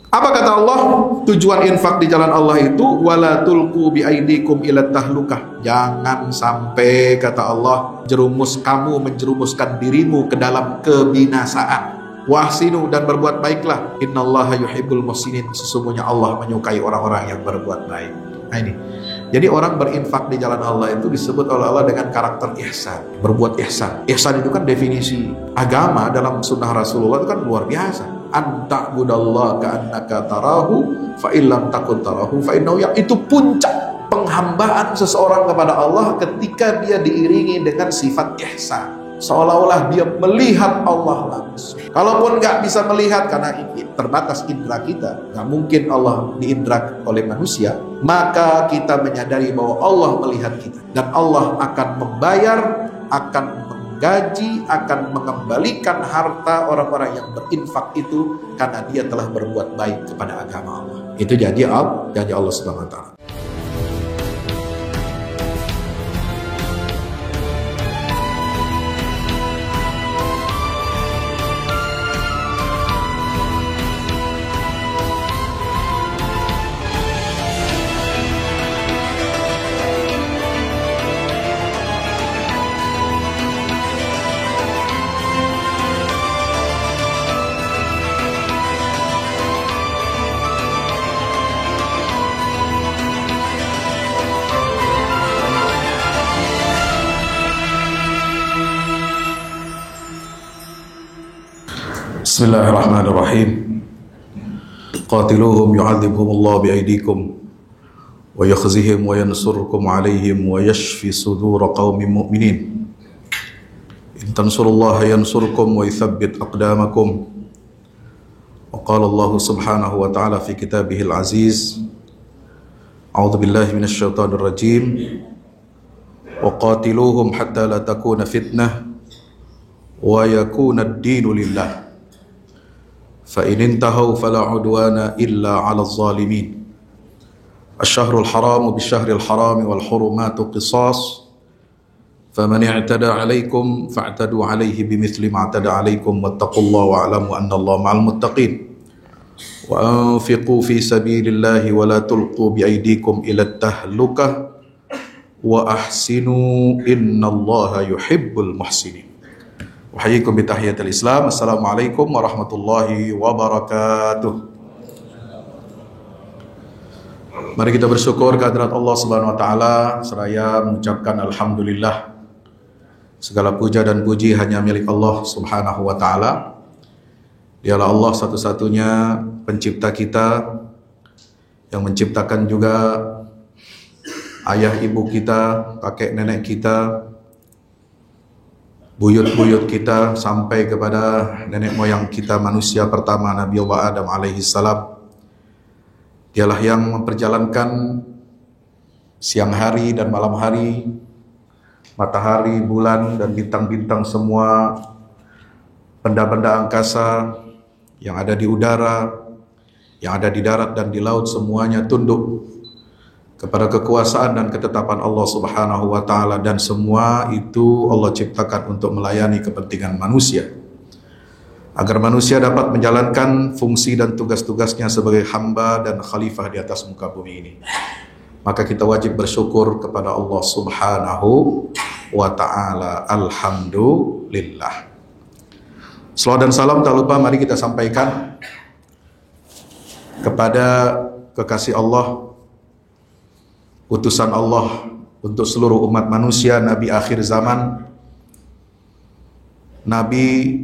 Apa kata Allah? Tujuan infak di jalan Allah itu wala tulqu biaidikum ila tahlukah. Jangan sampai, kata Allah, kamu menjerumuskan dirimu ke dalam kebinasaan. Wahsinu, dan berbuat baiklah. Innallaha yuhibbul muhsinin. Sesungguhnya Allah menyukai orang-orang yang berbuat baik. Nah ini. Jadi orang berinfak di jalan Allah itu disebut oleh Allah dengan karakter ihsan, berbuat ihsan. Ihsan itu kan definisi agama dalam sunnah Rasulullah itu kan luar biasa. Anta'budallaha ka'annaka tarahu fa illam takun tarahu fa innahu ya. Itu puncak penghambaan seseorang kepada Allah ketika dia diiringi dengan sifat ihsan. Seolah-olah dia melihat Allah langsung. Kalaupun nggak bisa melihat karena terbatas indera kita, nggak mungkin Allah diindra oleh manusia, maka kita menyadari bahwa Allah melihat kita dan Allah akan membayar, akan menggaji, akan mengembalikan harta orang-orang yang berinfak itu karena dia telah berbuat baik kepada agama Allah. Itu janji Allah Subhanahu wa taala. Bismillahirrahmanirrahim. Qatiluhum yu'adzibhumullahu biaydikum wa yakhzihim wa yansurkum alaihim wa yashfi sudur qaumin mu'minin. In tansurullaha yansurkum wa yuthabbit aqdamakum. Wa qala Allah subhanahu wa ta'ala fi kitabihil aziz. A'udzu billahi minasy syaithanir rajim. Wa qatiluhum hatta la takuna fitnah wa yakuna ad-dinu lillah. فإن انتهوا فلا عدوان إلا على الظالمين الشهر الحرام بالشهر الحرام والحرمات قصاص فمن اعتدى عليكم فاعتدوا عليه بمثل ما اعتدى عليكم واتقوا الله واعلموا أن الله مع المتقين وأنفقوا في سبيل الله ولا تلقوا بأيديكم إلى التهلكة وأحسنوا إن الله يحب المحسنين. Wahyikum bitahiyatil Islam. Assalamualaikum warahmatullahi wabarakatuh. Mari kita bersyukur kehadirat Allah Subhanahu wa taala seraya mengucapkan alhamdulillah. Segala puja dan puji hanya milik Allah Subhanahu wa taala. Dialah Allah satu-satunya pencipta kita, yang menciptakan juga ayah ibu kita, kakek nenek kita, buyut-buyut kita, sampai kepada nenek moyang kita manusia pertama Nabi Allah Adam alaihi salam. Dialah yang memperjalankan siang hari dan malam hari, matahari, bulan, dan bintang-bintang semua, benda-benda angkasa yang ada di udara, yang ada di darat dan di laut, semuanya tunduk kepada kekuasaan dan ketetapan Allah Subhanahu wa taala, dan semua itu Allah ciptakan untuk melayani kepentingan manusia, agar manusia dapat menjalankan fungsi dan tugas-tugasnya sebagai hamba dan khalifah di atas muka bumi ini. Maka kita wajib bersyukur kepada Allah Subhanahu wa taala. Alhamdulillah. Salawat dan salam tak lupa mari kita sampaikan kepada kekasih Allah, utusan Allah untuk seluruh umat manusia, Nabi akhir zaman, Nabi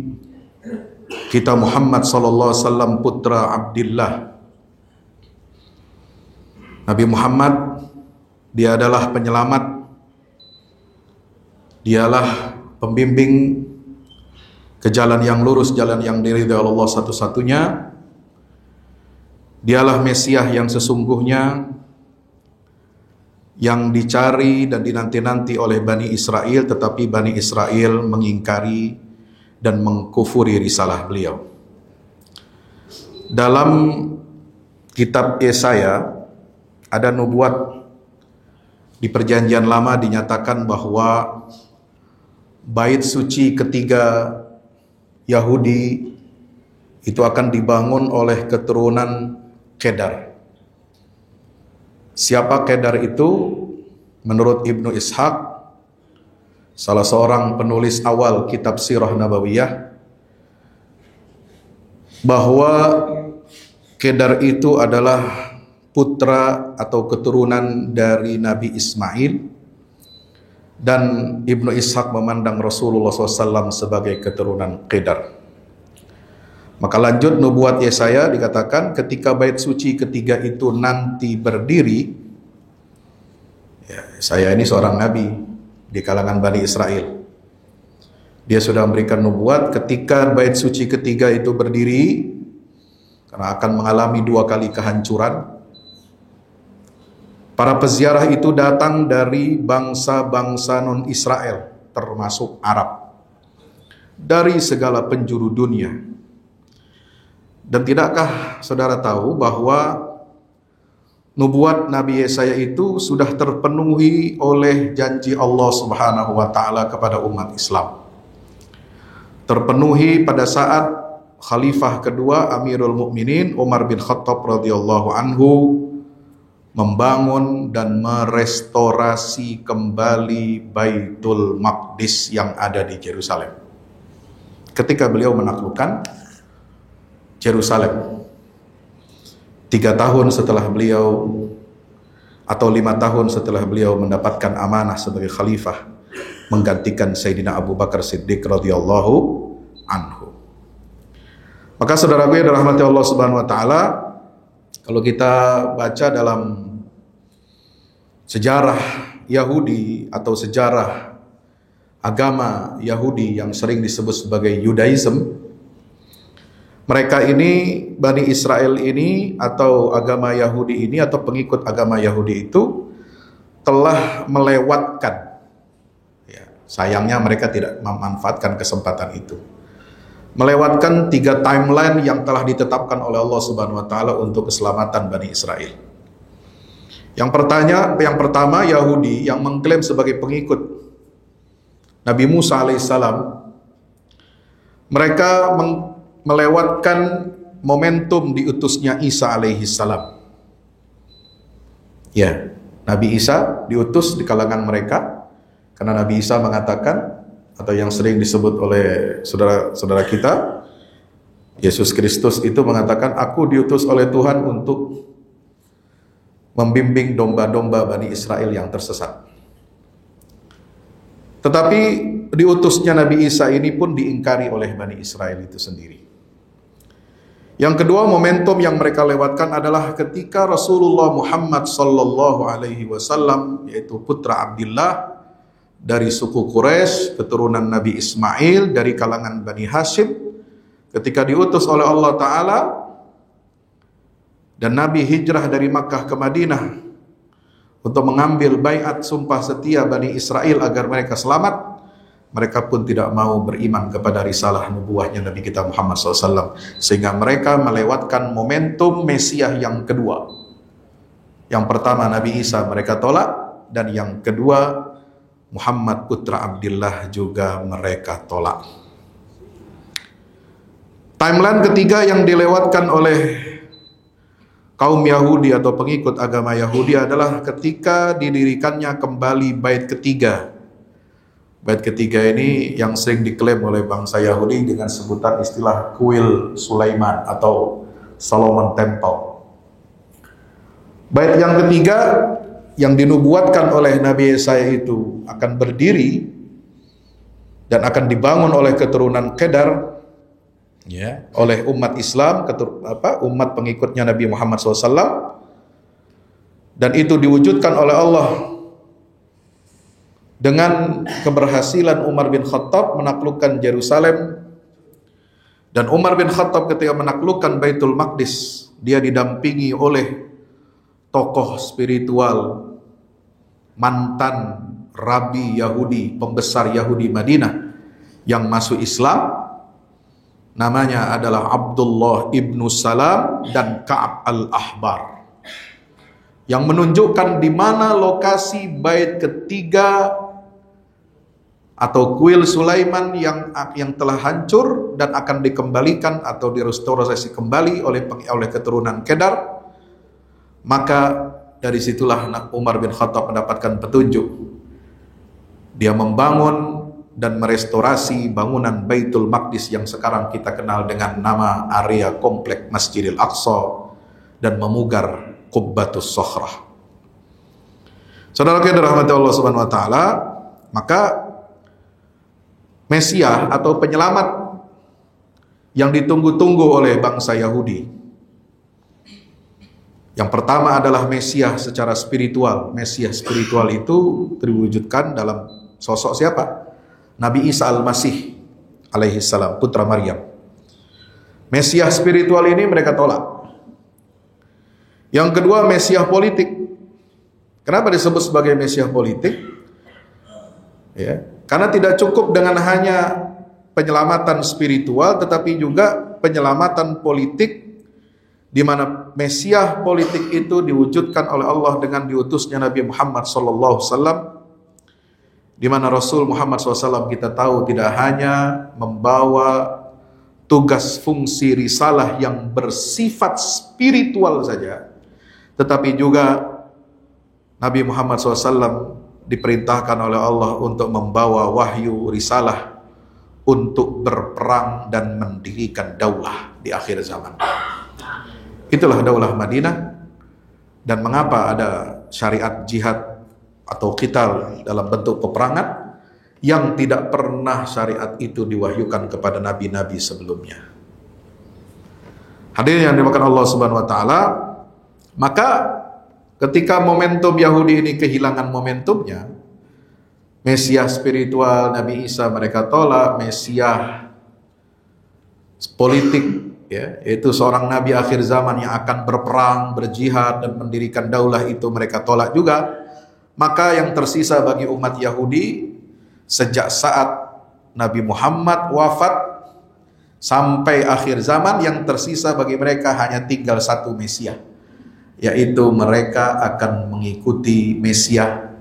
kita Muhammad sallallahu alaihi wasallam, putra Abdillah. Nabi Muhammad, dia adalah penyelamat, dialah pembimbing ke jalan yang lurus, jalan yang diridhai Allah satu-satunya. Dialah Mesias yang sesungguhnya, yang dicari dan dinanti-nanti oleh Bani Israel, tetapi Bani Israel mengingkari dan mengkufuri risalah beliau. Dalam kitab Yesaya ada nubuat di perjanjian lama dinyatakan bahwa bait suci ketiga Yahudi itu akan dibangun oleh keturunan Kedar. Siapa Kedar itu? Menurut Ibnu Ishaq, salah seorang penulis awal kitab Sirah Nabawiyah, bahwa Kedar itu adalah putra atau keturunan dari Nabi Ismail, dan Ibnu Ishaq memandang Rasulullah SAW sebagai keturunan Kedar. Maka lanjut nubuat Yesaya dikatakan ketika bait suci ketiga itu nanti berdiri, ya, saya ini seorang nabi di kalangan Bani Israel. Dia sudah memberikan nubuat ketika bait suci ketiga itu berdiri, karena akan mengalami 2 kali kehancuran. Para peziarah itu datang dari bangsa-bangsa non-Israel, termasuk Arab, dari segala penjuru dunia. Dan tidakkah saudara tahu bahwa nubuat Nabi Yesaya itu sudah terpenuhi oleh janji Allah Subhanahu wa taala kepada umat Islam. Terpenuhi pada saat Khalifah kedua Amirul Mukminin Umar bin Khattab radhiyallahu anhu membangun dan merestorasi kembali Baitul Maqdis yang ada di Yerusalem. Ketika beliau menaklukkan Yerusalem, 3 tahun setelah beliau, atau 5 tahun setelah beliau mendapatkan amanah sebagai khalifah menggantikan Sayyidina Abu Bakar Siddiq radhiyallahu anhu. Maka saudaraku yang dirahmati Allah Subhanahu wa taala, kalau kita baca dalam sejarah Yahudi atau sejarah agama Yahudi yang sering disebut sebagai Yudaism, mereka ini, Bani Israel ini, atau agama Yahudi ini, atau pengikut agama Yahudi itu telah melewatkan, ya, sayangnya mereka tidak memanfaatkan kesempatan itu, melewatkan 3 timeline yang telah ditetapkan oleh Allah Subhanahu wa taala untuk keselamatan Bani Israel. Yang pertama Yahudi yang mengklaim sebagai pengikut Nabi Musa alaihissalam, mereka melewatkan momentum diutusnya Isa alaihissalam. Ya, Nabi Isa diutus di kalangan mereka karena Nabi Isa mengatakan, atau yang sering disebut oleh saudara-saudara kita, Yesus Kristus itu mengatakan, aku diutus oleh Tuhan untuk membimbing domba-domba Bani Israel yang tersesat. Tetapi diutusnya Nabi Isa ini pun diingkari oleh Bani Israel itu sendiri. Yang kedua, momentum yang mereka lewatkan adalah ketika Rasulullah Muhammad sallallahu alaihi wasallam, yaitu putra Abdullah dari suku Quraisy, keturunan Nabi Ismail dari kalangan Bani Hashim, ketika diutus oleh Allah taala dan Nabi hijrah dari Makkah ke Madinah untuk mengambil baiat sumpah setia Bani Israel agar mereka selamat, mereka pun tidak mau beriman kepada risalah nubuahnya Nabi kita Muhammad SAW, sehingga mereka melewatkan momentum Mesias yang kedua. Yang pertama Nabi Isa mereka tolak, dan yang kedua Muhammad putra Abdullah juga mereka tolak. Timeline ketiga yang dilewatkan oleh kaum Yahudi atau pengikut agama Yahudi adalah ketika didirikannya kembali bait ketiga. Bait ketiga ini yang sering diklaim oleh bangsa Yahudi dengan sebutan istilah Kuil Sulaiman atau Solomon Temple. Bait yang ketiga yang dinubuatkan oleh Nabi Yesaya itu akan berdiri dan akan dibangun oleh keturunan Kedar, ya, oleh umat Islam, umat pengikutnya Nabi Muhammad SAW, dan itu diwujudkan oleh Allah dengan keberhasilan Umar bin Khattab menaklukkan Yerusalem. Dan Umar bin Khattab ketika menaklukkan Baitul Maqdis, dia didampingi oleh tokoh spiritual, mantan rabi Yahudi, pembesar Yahudi Madinah yang masuk Islam, namanya adalah Abdullah ibnu Salam dan Ka'ab al-Ahbar, yang menunjukkan di mana lokasi bait ketiga atau kuil Sulaiman yang telah hancur dan akan dikembalikan atau direstorasi kembali oleh keturunan Kedar, maka dari situlah Umar bin Khattab mendapatkan petunjuk. Dia membangun dan merestorasi bangunan Baitul Maqdis yang sekarang kita kenal dengan nama area komplek Masjidil Aqsa dan memugar Qubbatus Sokhrah. Saudara yang dirahmati Allah Subhanahu wa taala, maka Mesias atau penyelamat yang ditunggu-tunggu oleh bangsa Yahudi. Yang pertama adalah Mesias secara spiritual. Mesias spiritual itu terwujudkan dalam sosok siapa? Nabi Isa Al-Masih alaihi salam, putra Maryam. Mesias spiritual ini mereka tolak. Yang kedua, Mesias politik. Kenapa disebut sebagai Mesias politik? Ya, karena tidak cukup dengan hanya penyelamatan spiritual, tetapi juga penyelamatan politik, di mana Mesias politik itu diwujudkan oleh Allah dengan diutusnya Nabi Muhammad SAW, di mana Rasul Muhammad SAW kita tahu tidak hanya membawa tugas fungsi risalah yang bersifat spiritual saja, tetapi juga Nabi Muhammad SAW diperintahkan oleh Allah untuk membawa wahyu risalah untuk berperang dan mendirikan daulah di akhir zaman. Itulah daulah Madinah. Dan mengapa ada syariat jihad atau qital dalam bentuk peperangan yang tidak pernah syariat itu diwahyukan kepada nabi-nabi sebelumnya. Hadirin yang dimakan Allah Subhanahu wa taala, maka ketika momentum Yahudi ini kehilangan momentumnya, Mesias spiritual Nabi Isa mereka tolak, Mesias politik, ya, yaitu seorang nabi akhir zaman yang akan berperang, berjihad dan mendirikan daulah, itu mereka tolak juga. Maka yang tersisa bagi umat Yahudi sejak saat Nabi Muhammad wafat sampai akhir zaman, yang tersisa bagi mereka hanya tinggal satu Mesias, yaitu mereka akan mengikuti Mesias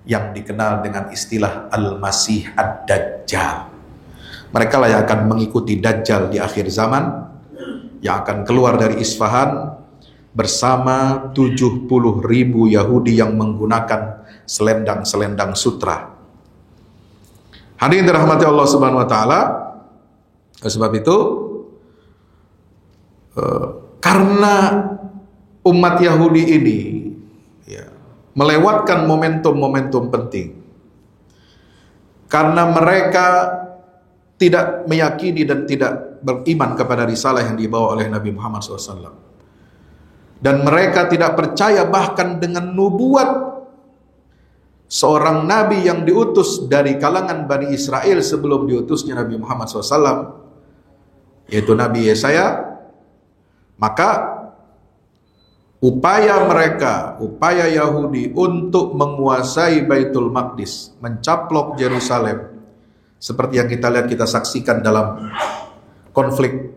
yang dikenal dengan istilah Al-Masih Ad-Dajjal. Mereka lah yang akan mengikuti Dajjal di akhir zaman, yang akan keluar dari Isfahan bersama 70.000 Yahudi yang menggunakan selendang-selendang sutra. Hadirin dirahmati Allah Subhanahu wa taala, sebab itu karena umat Yahudi ini melewatkan momentum-momentum penting, karena mereka tidak meyakini dan tidak beriman kepada risalah yang dibawa oleh Nabi Muhammad SAW, dan mereka tidak percaya bahkan dengan nubuat seorang nabi yang diutus dari kalangan Bani Israel sebelum diutusnya Nabi Muhammad SAW, yaitu Nabi Yesaya. Maka upaya Yahudi untuk menguasai Baitul Maqdis, mencaplok Yerusalem, seperti yang kita lihat, kita saksikan dalam konflik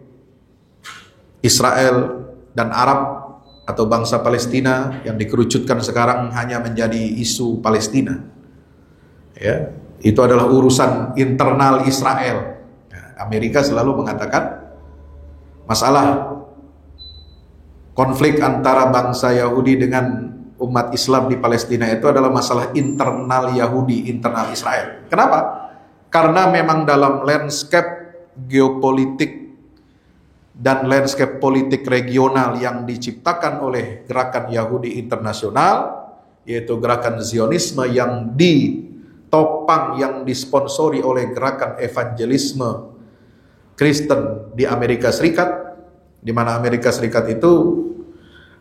Israel dan Arab atau bangsa Palestina yang dikerucutkan sekarang hanya menjadi isu Palestina. Ya, itu adalah urusan internal Israel. Amerika selalu mengatakan masalah konflik antara bangsa Yahudi dengan umat Islam di Palestina itu adalah masalah internal Yahudi, internal Israel. Kenapa? Karena memang dalam landscape geopolitik dan landscape politik regional yang diciptakan oleh gerakan Yahudi internasional, yaitu gerakan Zionisme yang ditopang, yang disponsori oleh gerakan evangelisme Kristen di Amerika Serikat, di mana Amerika Serikat itu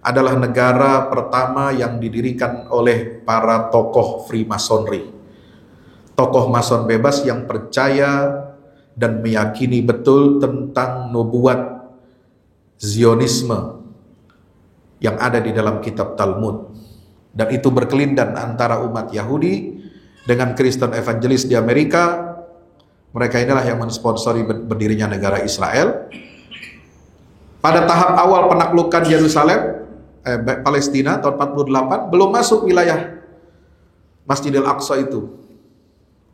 adalah negara pertama yang didirikan oleh para tokoh Freemasonry, tokoh Mason bebas yang percaya dan meyakini betul tentang nubuat Zionisme yang ada di dalam kitab Talmud. Dan itu berkelindan antara umat Yahudi dengan Kristen evangelis di Amerika. Mereka inilah yang mensponsori berdirinya negara Israel. Pada tahap awal penaklukan Yerusalem, Palestina tahun 48, belum masuk wilayah Masjidil Aqsa itu.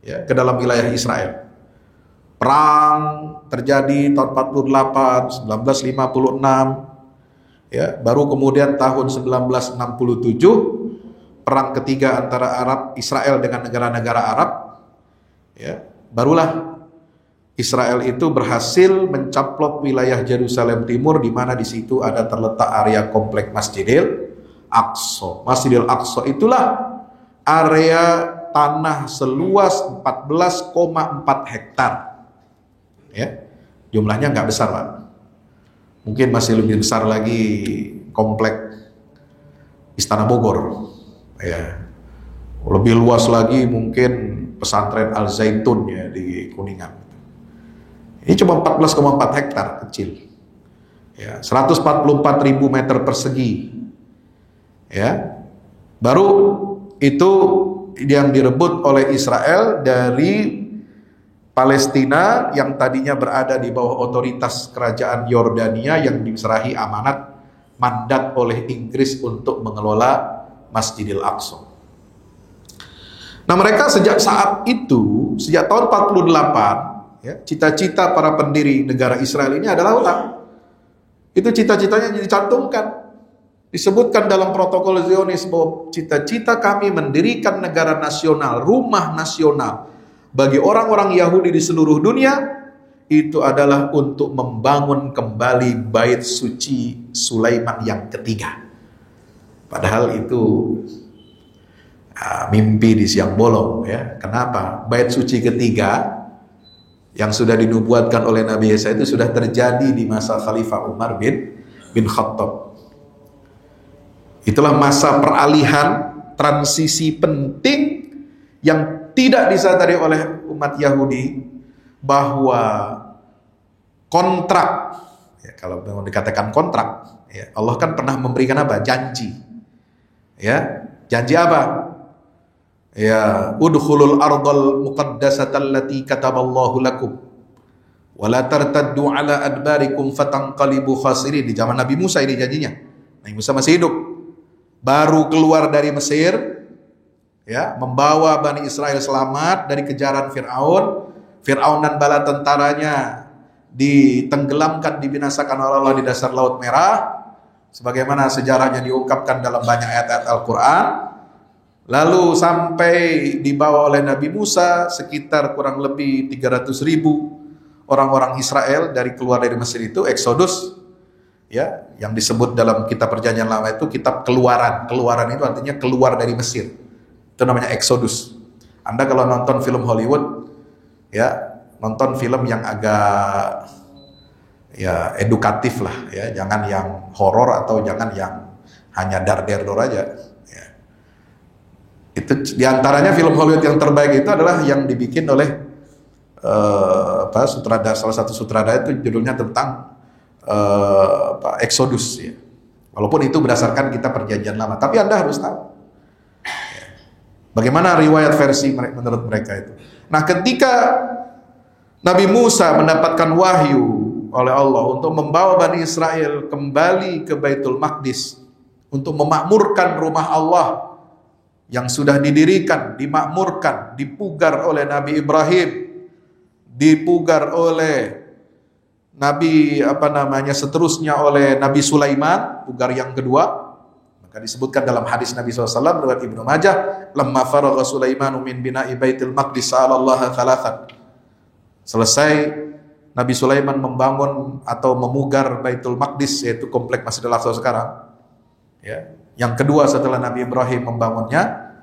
ya, ke dalam wilayah Israel. Perang terjadi tahun 48, 1956, ya, baru kemudian tahun 1967 perang ketiga antara Israel dengan negara-negara Arab, ya, barulah Israel itu berhasil mencaplok wilayah Yerusalem Timur, di mana di situ ada terletak area komplek Masjidil Aqsa. Masjidil Aqsa itulah area tanah seluas 14,4 hektar. Ya, jumlahnya nggak besar, Pak. Mungkin masih lebih besar lagi komplek Istana Bogor. Ya, lebih luas lagi mungkin pesantren Al Zaitun ya di Kuningan. Ini cuma 14,4 hektar, kecil. Ya, 144.000 meter persegi. Ya, baru itu yang direbut oleh Israel dari Palestina yang tadinya berada di bawah otoritas kerajaan Yordania yang diserahi amanat mandat oleh Inggris untuk mengelola Masjidil Aqsa. Nah, mereka sejak saat itu, sejak tahun 48, ya, cita-cita para pendiri negara Israel ini adalah utang. Itu cita-citanya dicantumkan. Disebutkan dalam protokol Zionis bahwa cita-cita kami mendirikan negara nasional, rumah nasional bagi orang-orang Yahudi di seluruh dunia, itu adalah untuk membangun kembali bait suci Sulaiman yang ketiga. Padahal itu mimpi di siang bolong, ya. Kenapa? Bait suci ketiga yang sudah dinubuatkan oleh Nabi Isa itu sudah terjadi di masa Khalifah Umar bin Khattab. Itulah masa peralihan, transisi penting yang tidak disadari oleh umat Yahudi, bahwa kontrak, ya, kalau mau dikatakan kontrak, ya, Allah kan pernah memberikan apa? Janji. Ya, janji apa? Ya, udkhulul ardal muqaddasata allati kataballahu lakum wa la tartaddu ala adbarikum fatanqalibu khasirin. Di zaman Nabi Musa ini janjinya. Nabi Musa masih hidup. Baru keluar dari Mesir, ya, membawa Bani Israel selamat dari kejaran Fir'aun. Fir'aun dan bala tentaranya ditenggelamkan, dibinasakan oleh Allah di dasar Laut Merah, sebagaimana sejarahnya diungkapkan dalam banyak ayat-ayat Al-Quran. Lalu sampai dibawa oleh Nabi Musa sekitar kurang lebih 300.000 orang-orang Israel dari keluar dari Mesir itu, Exodus, ya, yang disebut dalam kitab Perjanjian Lama itu kitab Keluaran. Keluaran itu artinya keluar dari Mesir. Itu namanya Exodus. Anda kalau nonton film Hollywood, ya, nonton film yang agak, ya, edukatif lah, ya, jangan yang horor atau jangan yang hanya dar-der-dor aja. Ya. Itu diantaranya film Hollywood yang terbaik itu adalah yang dibikin oleh sutradara, salah satu sutradara itu judulnya tentang Exodus. Ya. Walaupun itu berdasarkan kitab Perjanjian Lama, tapi Anda harus tahu bagaimana riwayat versi menurut mereka itu. Nah, ketika Nabi Musa mendapatkan wahyu oleh Allah untuk membawa Bani Israel kembali ke Baitul Maqdis, untuk memakmurkan rumah Allah yang sudah didirikan, dimakmurkan, dipugar oleh Nabi Ibrahim, dipugar oleh Nabi seterusnya oleh Nabi Sulaiman, pugar yang kedua. Maka disebutkan dalam hadis Nabi SAW riwayat Ibnu Majah, lamma faragha Sulaimanu min bina'i Baitul Maqdis sa'alallaha thalathan. Selesai Nabi Sulaiman membangun atau memugar Baitul Maqdis, yaitu komplek Masjidil Aqsa sekarang, ya. Yang kedua setelah Nabi Ibrahim membangunnya,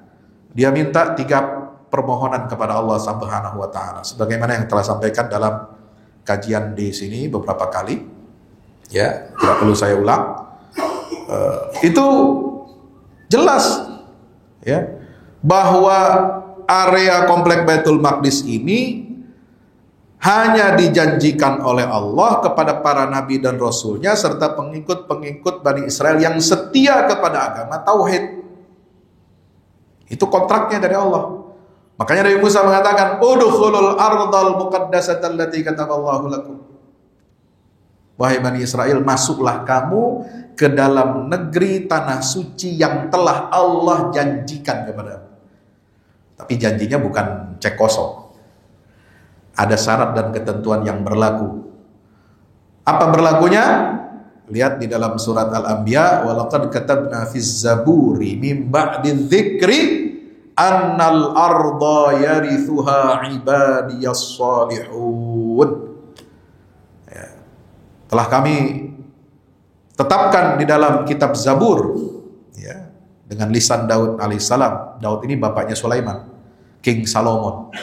dia minta 3 permohonan kepada Allah Subhanahu wa taala, sebagaimana yang telah sampaikan dalam kajian di sini beberapa kali. Ya, tidak perlu saya ulang. Itu jelas, ya, bahwa area komplek Baitul Maqdis ini hanya dijanjikan oleh Allah kepada para nabi dan rasulnya serta pengikut-pengikut Bani Israel yang setia kepada agama tauhid. Itu kontraknya dari Allah. Makanya Nabi Musa mengatakan, udkhulul ardal muqaddasata allati kataballahu lakum. Wahai Bani Israel, masuklah kamu ke dalam negeri tanah suci yang telah Allah janjikan kepadamu. Tapi janjinya bukan cek kosong. Ada syarat dan ketentuan yang berlaku. Apa berlakunya? Lihat di dalam surat Al-Anbiya, walaqad katabna fiz zaburi mim ba'di dzikri annal arda yarithuha ibadiyas salihun. Ya. Telah kami tetapkan di dalam kitab Zabur, ya, dengan lisan Daud alaihissalam. Daud ini bapaknya Sulaiman, King Solomon,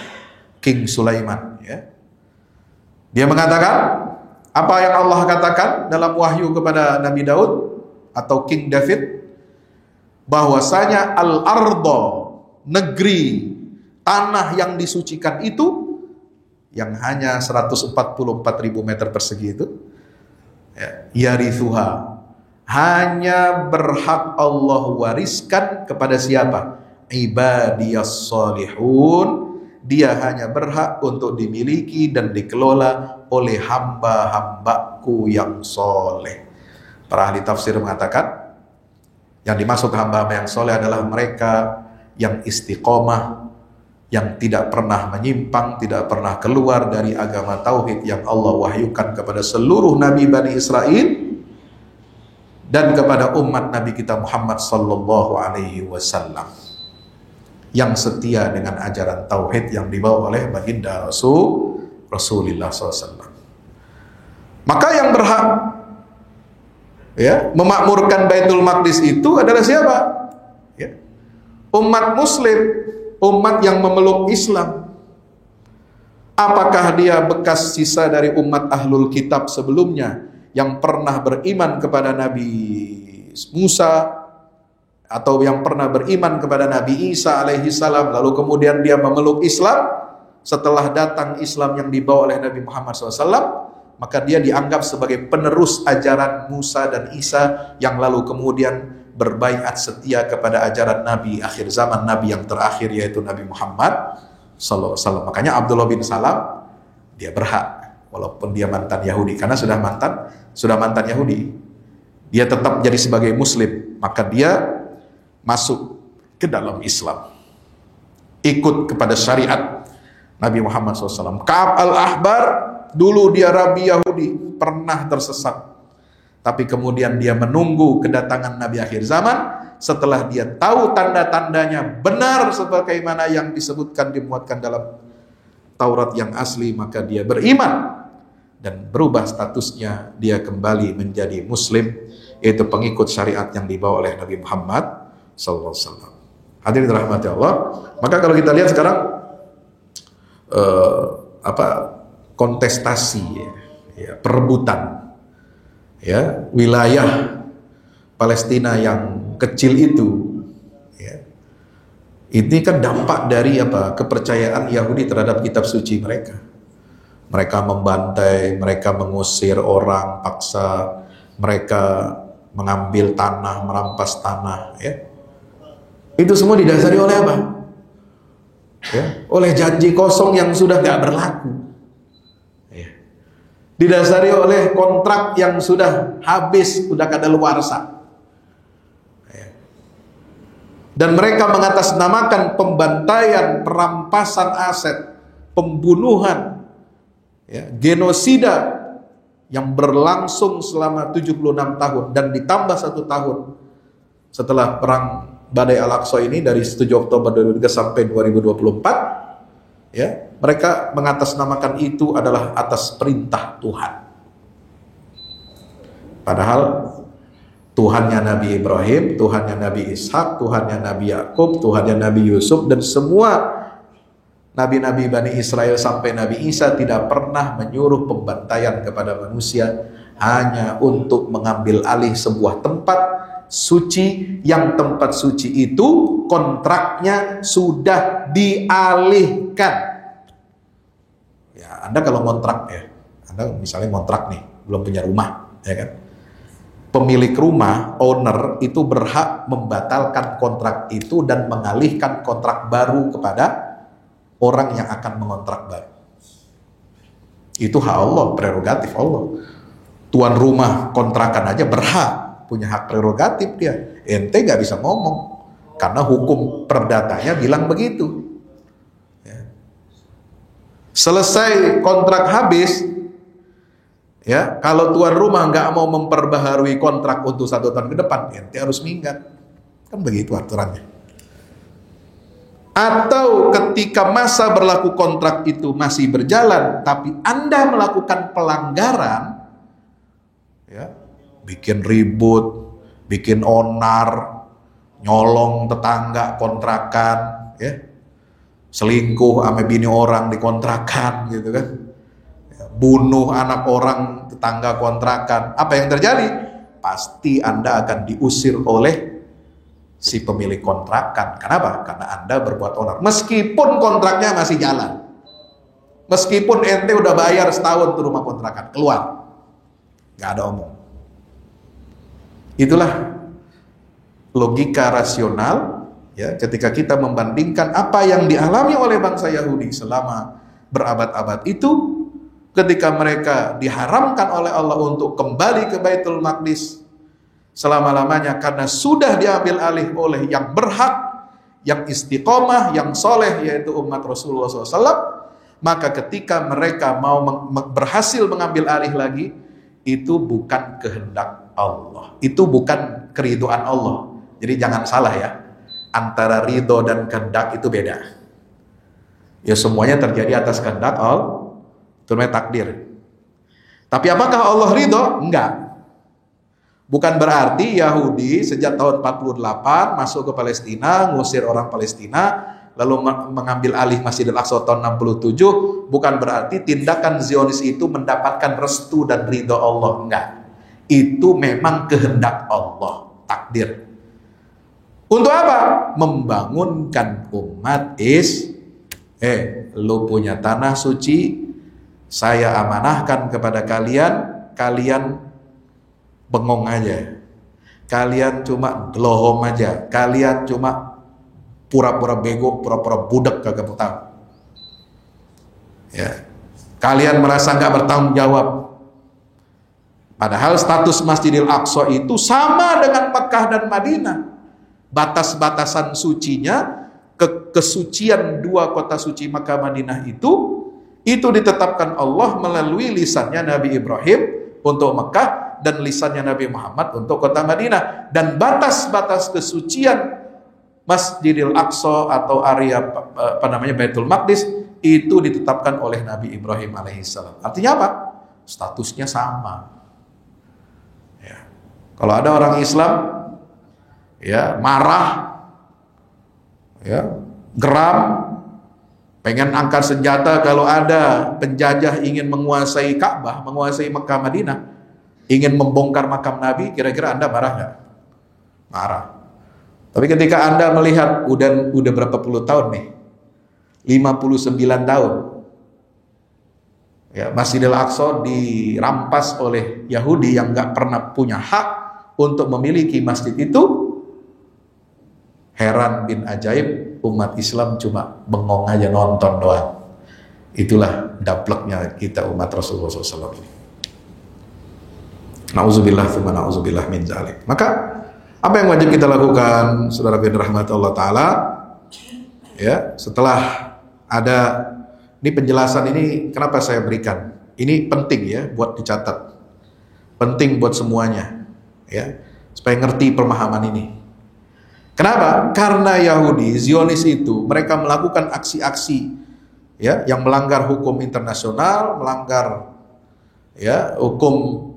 King Sulaiman. Ya. Dia mengatakan, apa yang Allah katakan dalam wahyu kepada Nabi Daud atau King David, bahwasanya al-ardo, negeri, tanah yang disucikan itu, yang hanya 144.000 meter persegi itu, yarithuha, hanya berhak Allah wariskan kepada siapa? Ibadiyas salihun. Dia hanya berhak untuk dimiliki dan dikelola oleh hamba-hambaku yang soleh. Para ahli tafsir mengatakan, yang dimaksud hamba-hamba yang soleh adalah mereka yang istiqomah, yang tidak pernah menyimpang, tidak pernah keluar dari agama tauhid yang Allah wahyukan kepada seluruh Nabi Bani Israel dan kepada umat Nabi kita Muhammad sallallahu alaihi wasallam, yang setia dengan ajaran tauhid yang dibawa oleh baginda Rasulullah SAW. Maka yang berhak, ya, memakmurkan Baitul Maqdis itu adalah siapa? Ya, umat Muslim, umat yang memeluk Islam. Apakah dia bekas sisa dari umat Ahlul Kitab sebelumnya yang pernah beriman kepada Nabi Musa, atau yang pernah beriman kepada Nabi Isa alaihi salam, lalu kemudian dia memeluk Islam setelah datang Islam yang dibawa oleh Nabi Muhammad SAW, maka dia dianggap sebagai penerus ajaran Musa dan Isa yang lalu kemudian berbaiat setia kepada ajaran Nabi akhir zaman, Nabi yang terakhir yaitu Nabi Muhammad SAW. Makanya Abdullah bin Salam dia berhak, walaupun dia mantan Yahudi, karena sudah mantan Yahudi, dia tetap jadi sebagai Muslim, maka dia masuk ke dalam Islam, ikut kepada syariat Nabi Muhammad SAW. Ka'ab al-Ahbar, dulu dia rabi Yahudi, pernah tersesat, tapi kemudian dia menunggu kedatangan Nabi akhir zaman. Setelah dia tahu tanda-tandanya benar sebagaimana yang disebutkan, dimuatkan dalam Taurat yang asli, maka dia beriman dan berubah statusnya, dia kembali menjadi Muslim, yaitu pengikut syariat yang dibawa oleh Nabi Muhammad sallallahu alaihi wasallam. Hadirin dirahmati Allah. Maka kalau kita lihat sekarang kontestasi, ya, perebutan, ya, wilayah Palestina yang kecil itu, ya, ini kan dampak dari kepercayaan Yahudi terhadap kitab suci mereka. Mereka membantai, mereka mengusir orang paksa, mereka mengambil tanah, merampas tanah, ya. Itu semua didasari oleh apa? Ya, oleh janji kosong yang sudah nggak berlaku. Ya. Didasari oleh kontrak yang sudah habis, sudah kadaluarsa. Ya. Dan mereka mengatasnamakan pembantaian, perampasan aset, pembunuhan, ya, genosida yang berlangsung selama 76 tahun dan ditambah 1 tahun setelah perang Badai Al-Aqsa ini dari 7 Oktober 2003 sampai 2024, ya, mereka mengatasnamakan itu adalah atas perintah Tuhan. Padahal Tuhannya Nabi Ibrahim, Tuhannya Nabi Ishak, Tuhannya Nabi Yakub, Tuhannya Nabi Yusuf, dan semua Nabi-Nabi Bani Israel sampai Nabi Isa tidak pernah menyuruh pembantaian kepada manusia hanya untuk mengambil alih sebuah tempat suci, yang tempat suci itu kontraknya sudah dialihkan. Ya, Anda kalau kontrak, ya, Anda misalnya kontrak nih, belum punya rumah, ya kan? Pemilik rumah, owner itu berhak membatalkan kontrak itu dan mengalihkan kontrak baru kepada orang yang akan mengontrak baru. Itu hak Allah, prerogatif Allah. Tuan rumah kontrakan aja berhak, punya hak prerogatif dia. Ente nggak bisa ngomong karena hukum perdatanya bilang begitu. Selesai kontrak habis, ya, kalau tuan rumah nggak mau memperbaharui kontrak untuk 1 tahun ke depan, ente harus minggat. Kan begitu aturannya. Atau ketika masa berlaku kontrak itu masih berjalan, tapi Anda melakukan pelanggaran, ya, bikin ribut, bikin onar, nyolong tetangga kontrakan, ya, selingkuh sama bini orang di kontrakan gitu kan, bunuh anak orang tetangga kontrakan, apa yang terjadi? Pasti Anda akan diusir oleh si pemilik kontrakan. Kenapa? Karena Anda berbuat onar, meskipun kontraknya masih jalan, meskipun ente udah bayar setahun tuh rumah kontrakan, keluar, gak ada omong. Itulah logika rasional, ya, ketika kita membandingkan apa yang dialami oleh bangsa Yahudi selama berabad-abad itu, ketika mereka diharamkan oleh Allah untuk kembali ke Baitul Maqdis selama-lamanya karena sudah diambil alih oleh yang berhak, yang istiqomah, yang soleh, yaitu umat Rasulullah SAW. Maka ketika mereka mau berhasil mengambil alih lagi, itu bukan kehendak Allah, itu bukan keridhaan Allah. Jadi jangan salah ya, antara ridho dan kehendak itu beda. Ya, semuanya terjadi atas kehendak Allah, itu namanya takdir. Tapi apakah Allah ridho? Enggak. Bukan berarti Yahudi sejak tahun 48 masuk ke Palestina, ngusir orang Palestina, lalu mengambil alih Masjidil Aqsa tahun 67, bukan berarti tindakan Zionis itu mendapatkan restu dan ridho Allah. Enggak. Itu memang kehendak Allah, takdir. Untuk apa? Membangunkan umat lu punya tanah suci, saya amanahkan kepada kalian, kalian bengong aja, kalian cuma gelohom aja, kalian cuma pura-pura bego, pura-pura budak, kagak mau tahu. Ya, kalian merasa nggak bertanggung jawab. Padahal status Masjidil Aqsa itu sama dengan Mekah dan Madinah. Batas-batasan sucinya, kesucian dua kota suci Makkah Madinah itu ditetapkan Allah melalui lisannya Nabi Ibrahim untuk Mekah dan lisannya Nabi Muhammad untuk kota Madinah. Dan batas-batas kesucian Masjidil Aqsa atau area Baitul Maqdis itu ditetapkan oleh Nabi Ibrahim alaihissalam. Artinya apa? Statusnya sama. Ya. Kalau ada orang Islam ya marah, ya geram, pengen angkat senjata kalau ada penjajah ingin menguasai Ka'bah, menguasai Mekah Madinah, ingin membongkar makam Nabi, kira-kira Anda marah nggak? Marah. Tapi ketika Anda melihat udah berapa puluh tahun nih, 59 tahun, ya, Masjidil Aqsa dirampas oleh Yahudi yang nggak pernah punya hak untuk memiliki masjid itu. Heran bin ajaib, umat Islam cuma bengong aja, nonton doang. Itulah dapleknya kita umat Rasulullah SAW. Nauzubillah tsumma nauzubillah min zalik. Maka apa yang wajib kita lakukan, saudara bin rahmat Allah Ta'ala, ya, setelah ada ini penjelasan ini, kenapa saya berikan ini penting ya buat dicatat, penting buat semuanya ya, supaya ngerti pemahaman ini. Kenapa? Karena Yahudi Zionis itu mereka melakukan aksi-aksi ya yang melanggar hukum internasional, melanggar ya hukum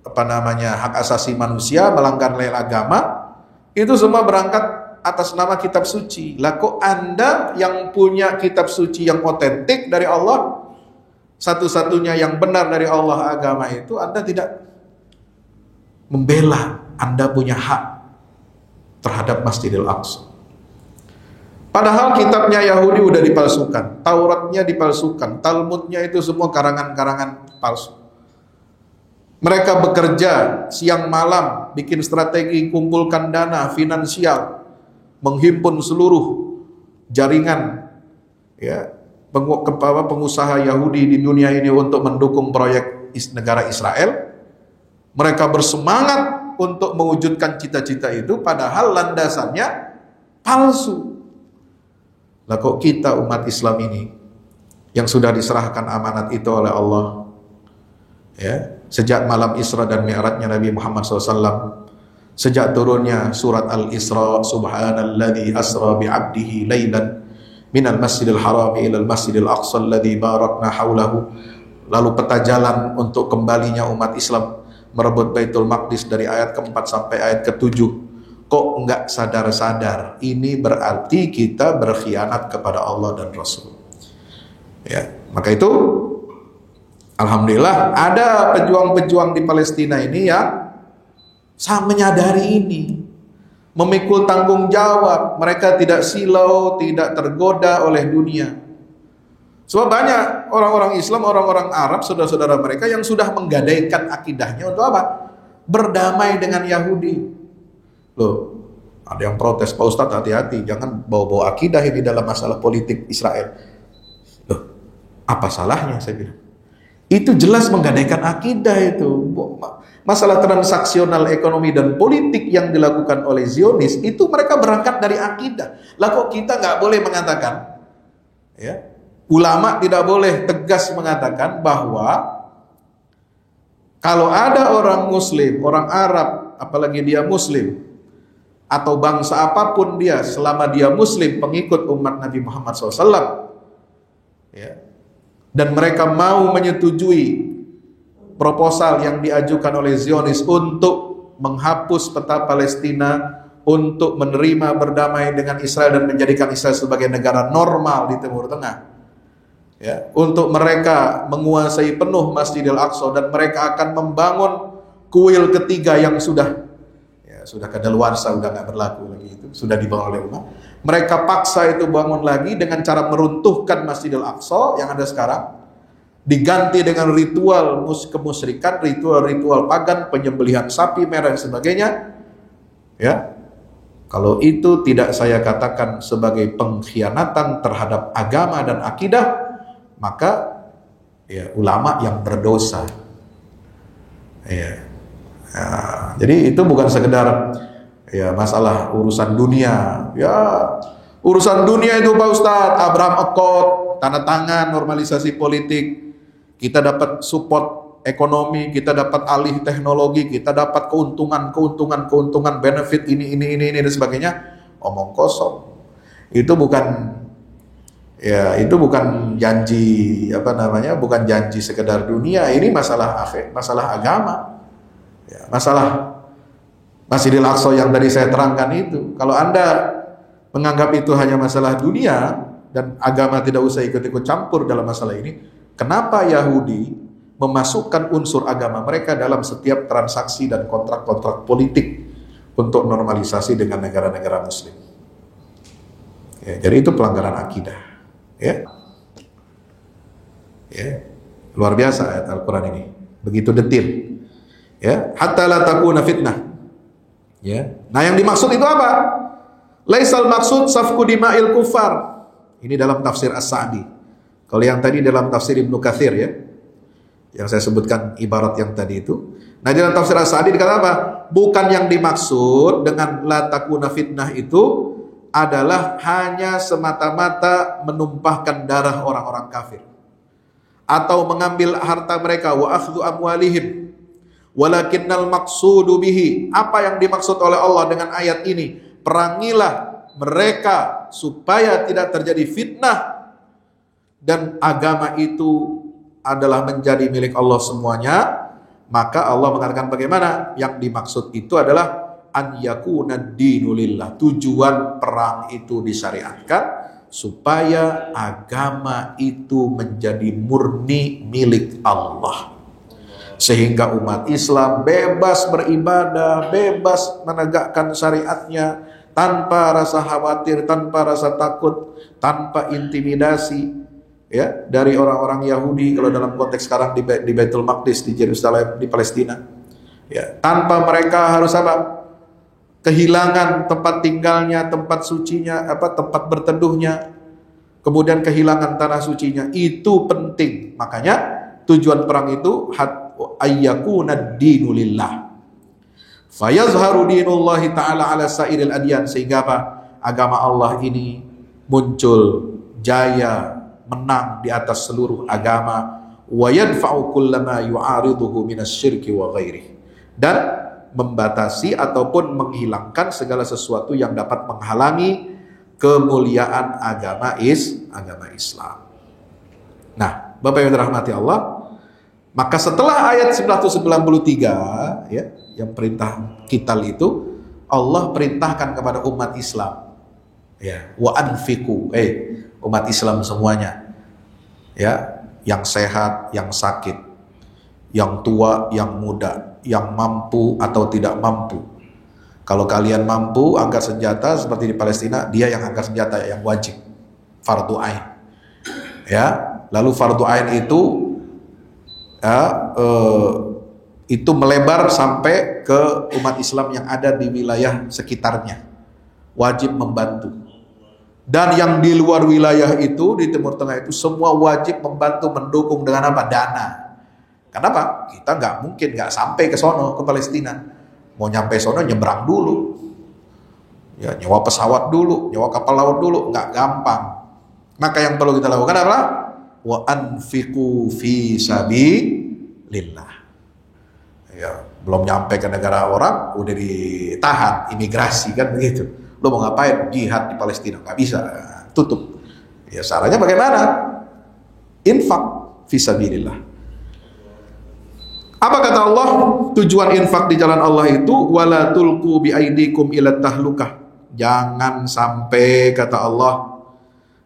hak asasi manusia, melanggar nilai agama. Itu semua berangkat atas nama kitab suci. Lah kok Anda yang punya kitab suci yang otentik dari Allah, satu-satunya yang benar dari Allah agama itu, Anda tidak membela Anda punya hak terhadap Masjidil Aqsa. Padahal kitabnya Yahudi udah dipalsukan, Tauratnya dipalsukan, Talmudnya itu semua karangan-karangan palsu. Mereka bekerja siang malam, bikin strategi, kumpulkan dana finansial, menghimpun seluruh jaringan ya pengusaha Yahudi di dunia ini untuk mendukung proyek negara Israel. Mereka bersemangat untuk mewujudkan cita-cita itu, padahal landasannya palsu. Lah kok kita umat Islam ini yang sudah diserahkan amanat itu oleh Allah. Ya, sejak malam Isra dan Mi'rajnya Nabi Muhammad SAW, sejak turunnya surat Al-Isra, Subhanalladzi asra bi'abdihi lailan minal masjidil harami ilal masjidil aqsa alladzi barakna haulahu. Lalu peta jalan untuk kembalinya umat Islam merebut Baitul Maqdis dari ayat ke-4 sampai ayat ke-7. Kok enggak sadar-sadar? Ini berarti kita berkhianat kepada Allah dan Rasul. Ya, maka itu alhamdulillah ada pejuang-pejuang di Palestina ini yang menyadari ini, memikul tanggung jawab. Mereka tidak silau, tidak tergoda oleh dunia. Sebab banyak orang-orang Islam, orang-orang Arab, saudara-saudara mereka yang sudah menggadaikan akidahnya untuk apa? Berdamai dengan Yahudi. Loh, ada yang protes, Pak Ustadz hati-hati, jangan bawa-bawa akidah ini dalam masalah politik Israel. Loh, apa salahnya saya bilang? Itu jelas menggadaikan akidah itu. Masalah transaksional ekonomi dan politik yang dilakukan oleh Zionis, itu mereka berangkat dari akidah. Lah kok kita nggak boleh mengatakan, ya, ulama tidak boleh tegas mengatakan bahwa kalau ada orang Muslim, orang Arab, apalagi dia Muslim, atau bangsa apapun dia, selama dia Muslim, pengikut umat Nabi Muhammad SAW, ya, dan mereka mau menyetujui proposal yang diajukan oleh Zionis untuk menghapus peta Palestina, untuk menerima berdamai dengan Israel dan menjadikan Israel sebagai negara normal di Timur Tengah, ya, untuk mereka menguasai penuh Masjidil Aqsa dan mereka akan membangun kuil ketiga yang sudah kadaluarsa, sudah nggak berlaku lagi, itu sudah dibangun oleh umat. Mereka paksa itu bangun lagi dengan cara meruntuhkan Masjidil Aqsa yang ada sekarang, diganti dengan ritual kemusyrikan, ritual pagan, penyembelihan sapi merah dan sebagainya. Ya, kalau itu tidak saya katakan sebagai pengkhianatan terhadap agama dan akidah, maka ya ulama yang berdosa. Ya. Nah, jadi itu bukan sekedar ya masalah urusan dunia. Ya, urusan dunia itu Pak Ustadz, Abraham Accord, tanda tangan normalisasi politik. Kita dapat support ekonomi, kita dapat alih teknologi, kita dapat keuntungan, benefit ini dan sebagainya. Omong kosong. Itu bukan janji bukan janji sekedar dunia. Ini masalah agama. Ya, masalah Masjidil Aqsa yang tadi saya terangkan itu. Kalau Anda menganggap itu hanya masalah dunia dan agama tidak usah ikut-ikut campur dalam masalah ini, kenapa Yahudi memasukkan unsur agama mereka dalam setiap transaksi dan kontrak-kontrak politik untuk normalisasi dengan negara-negara Muslim? Ya, jadi itu pelanggaran akidah. Ya, luar biasa ayat Al-Quran ini, begitu detil. Ya, hatta la takuna fitnah. Ya, nah yang dimaksud itu apa? Laisal maksud safku dima'il kufar. Ini dalam tafsir As-Sa'di. Kalau yang tadi dalam tafsir Ibnu Katsir, ya, yang saya sebutkan ibarat yang tadi itu. Nah, dalam tafsir As-Sa'di dikata apa? Bukan yang dimaksud dengan la takuna fitnah itu adalah hanya semata-mata menumpahkan darah orang-orang kafir atau mengambil harta mereka, wa akhdhu amwalihim. Walakinnal maqsudu bihi, apa yang dimaksud oleh Allah dengan ayat ini? Perangilah mereka supaya tidak terjadi fitnah dan agama itu adalah menjadi milik Allah semuanya. Maka Allah mengatakan bagaimana? Yang dimaksud itu adalah an yakuna dinu lillah. Tujuan perang itu disyariatkan supaya agama itu menjadi murni milik Allah, sehingga umat Islam bebas beribadah, bebas menegakkan syariatnya tanpa rasa khawatir, tanpa rasa takut, tanpa intimidasi, ya, dari orang-orang Yahudi kalau dalam konteks sekarang di Baitul Maqdis, di Yerusalem, di Palestina, ya, tanpa mereka harus apa? Kehilangan tempat tinggalnya, tempat sucinya, tempat berteduhnya, kemudian kehilangan tanah sucinya. Itu penting. Makanya tujuan perang itu ayyakuna dinu lillah fayazharu dinullahi ta'ala ala sairil adyan, sehingga apa? Agama Allah ini muncul, jaya, menang di atas seluruh agama, wa yadfa'u kullama yu'ariduhu minasyirki wa ghairihi, dan membatasi ataupun menghilangkan segala sesuatu yang dapat menghalangi kemuliaan agama Islam. Nah, Bapak yang dirahmati Allah, maka setelah ayat 193 ya, yang perintah qital itu, Allah perintahkan kepada umat Islam, ya, wa anfiqu, umat Islam semuanya, ya, yang sehat, yang sakit, yang tua, yang muda, yang mampu atau tidak mampu. Kalau kalian mampu angkat senjata seperti di Palestina, dia yang angkat senjata yang wajib, fardu ain. Ya, lalu fardu ain itu melebar sampai ke umat Islam yang ada di wilayah sekitarnya, wajib membantu. Dan yang di luar wilayah itu, di Timur Tengah itu, semua wajib membantu, mendukung dengan apa? Dana. Kenapa? Kita nggak mungkin nggak sampai ke sono, ke Palestina. Mau nyampe sono nyebrang dulu, ya, nyewa pesawat dulu, nyewa kapal laut dulu, nggak gampang. Maka yang perlu kita lakukan adalah wa anfiqu fi sabilillah. Ya, belum nyampe ke negara orang udah ditahan imigrasi kan begitu. Lo mau ngapain? Jihad di Palestina? Nggak bisa, tutup. Ya, caranya bagaimana? Infak fi sabilillah. Apa kata Allah? Tujuan infak di jalan Allah itu wala tulqu bi aidikum ila tahlukah. Jangan sampai, kata Allah,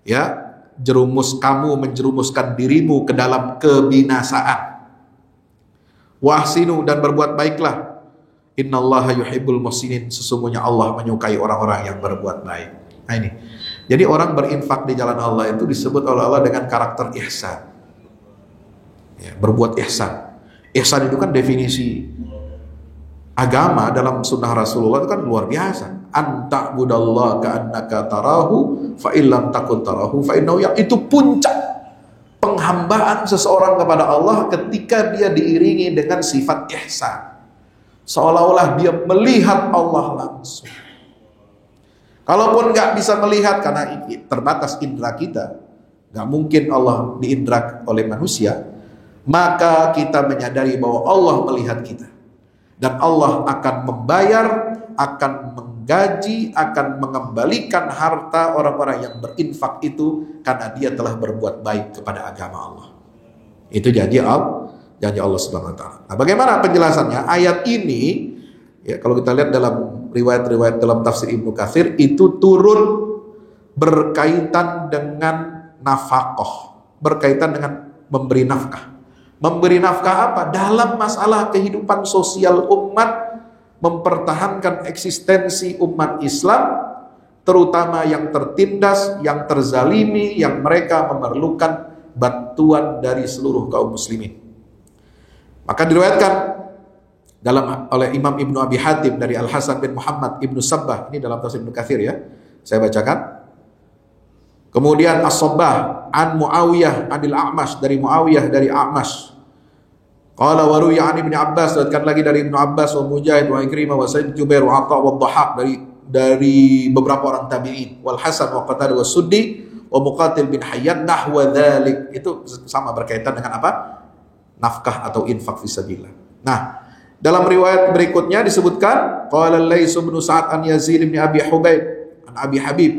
ya, kamu menjerumuskan dirimu ke dalam kebinasaan. Wahsinu, dan berbuat baiklah. Innallaha yuhibbul muhsinin, sesungguhnya Allah menyukai orang-orang yang berbuat baik. Nah ini. Jadi orang berinfak di jalan Allah itu disebut oleh Allah dengan karakter ihsan. Ya, berbuat ihsan. Ihsan itu kan definisi agama dalam sunnah Rasulullah itu kan luar biasa. Anta budallah ka'annaka tarahu fa illam takun tarahu fa innahu, itu puncak penghambaan seseorang kepada Allah ketika dia diiringi dengan sifat ihsan. Seolah-olah dia melihat Allah langsung. Kalaupun nggak bisa melihat karena terbatas indera kita, nggak mungkin Allah diindra oleh manusia, maka kita menyadari bahwa Allah melihat kita. Dan Allah akan membayar, akan menggaji, akan mengembalikan harta orang-orang yang berinfak itu karena dia telah berbuat baik kepada agama Allah. Itu janji Allah Subhanahu wa taala. Nah, bagaimana penjelasannya? Ayat ini, ya, kalau kita lihat dalam riwayat-riwayat dalam tafsir Ibnu Katsir, itu turun berkaitan dengan nafkah, berkaitan dengan memberi nafkah. Memberi nafkah apa? Dalam masalah kehidupan sosial umat, mempertahankan eksistensi umat Islam, terutama yang tertindas, yang terzalimi, yang mereka memerlukan bantuan dari seluruh kaum muslimin. Maka diriwayatkan oleh Imam Ibnu Abi Hatim dari Al-Hasan bin Muhammad Ibnu Sabbah, ini dalam tafsir Ibnu Katsir ya, saya bacakan. Kemudian As-Sabbah an Muawiyah anil A'mash, dari Muawiyah dari A'mash. Qala wa ruwiya an Ibnu Abbas, dan lagi dari Ibnu Abbas wa Mujahid wa Ikrimah wa Sa'id Jubair wa Atha wa Dhahhak, dari beberapa orang tabi'in, wal Hasan wa Qatadah wa Suddi wa Muqatil bin Hayyan nahwa dzalik. Itu sama berkaitan dengan apa? Nafkah atau infak fisabilillah. Nah, dalam riwayat berikutnya disebutkan qala Lais bin Sa'ad an Yazid bin Abi Hubayb an Abi Habib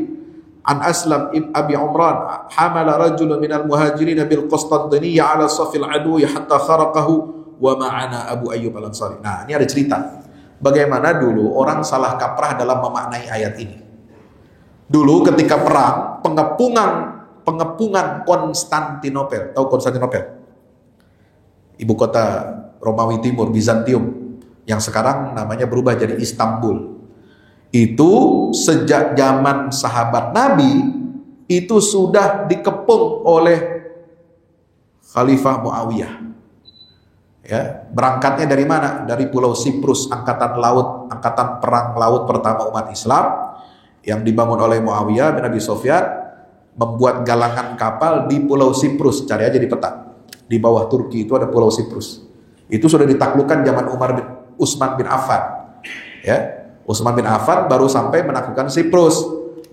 an Aslam ibn Abi Umran hamala rajulun minal muhajirin bil Qustantiniyyah ala safil adu hatta kharaqahu wa ma'ana Abu Ayyub al-Ansari. Nah, ini ada cerita bagaimana dulu orang salah kaprah dalam memaknai ayat ini. Dulu ketika perang, pengepungan Konstantinopel, tahu Konstantinopel? Ibu kota Romawi Timur, Bizantium, yang sekarang namanya berubah jadi Istanbul. Itu sejak zaman sahabat Nabi itu sudah dikepung oleh Khalifah Muawiyah. Ya, berangkatnya dari mana? Dari Pulau Siprus, angkatan perang laut pertama umat Islam yang dibangun oleh Muawiyah bin Abi Sufyan, membuat galangan kapal di Pulau Siprus. Cari aja di peta. Di bawah Turki itu ada Pulau Siprus. Itu sudah ditaklukkan zaman Utsman bin Affan. Ya. Utsman bin Affan baru sampai menaklukkan Siprus.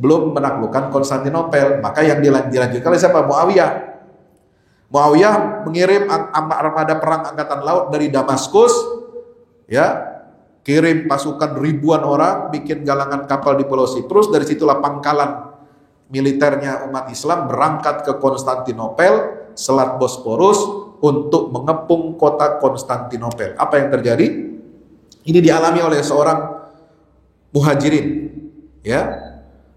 belum menaklukkan Konstantinopel. Maka yang dilanjutkan oleh siapa? Muawiyah. Muawiyah mengirim armada perang angkatan laut dari Damaskus, ya, kirim pasukan ribuan orang, bikin galangan kapal di Pulau Siprus. Dari situlah pangkalan militernya umat Islam berangkat ke Konstantinopel, Selat Bosporus, untuk mengepung kota Konstantinopel. Apa yang terjadi? Ini dialami oleh seorang muhajirin. Ya,